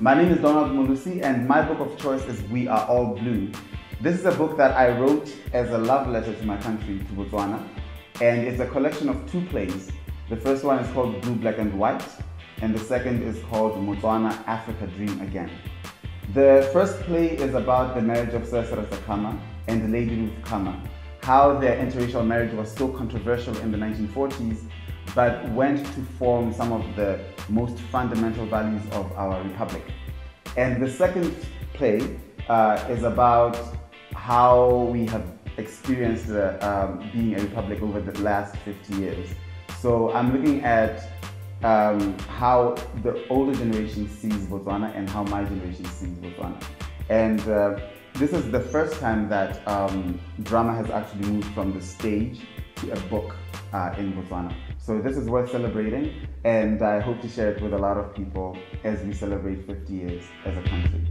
My name is Donald Molosi, and my book of choice is We Are All Blue. This is a book that I wrote as a love letter to my country, to Botswana, and it's a collection of two plays. The first one is called Blue, Black and White, and the second is called Motswana, Africa Dream Again. The first play is about the marriage of Sir Kama and Lady Ruth Kama, how their interracial marriage was so controversial in the 1940s, but went to form some of the most fundamental values of our republic. And the second play is about how we have experienced being a republic over the last 50 years. So I'm looking at how the older generation sees Botswana and how my generation sees Botswana. And this is the first time that drama has actually moved from the stage to a book in Botswana. So this is worth celebrating, and I hope to share it with a lot of people as we celebrate 50 years as a country.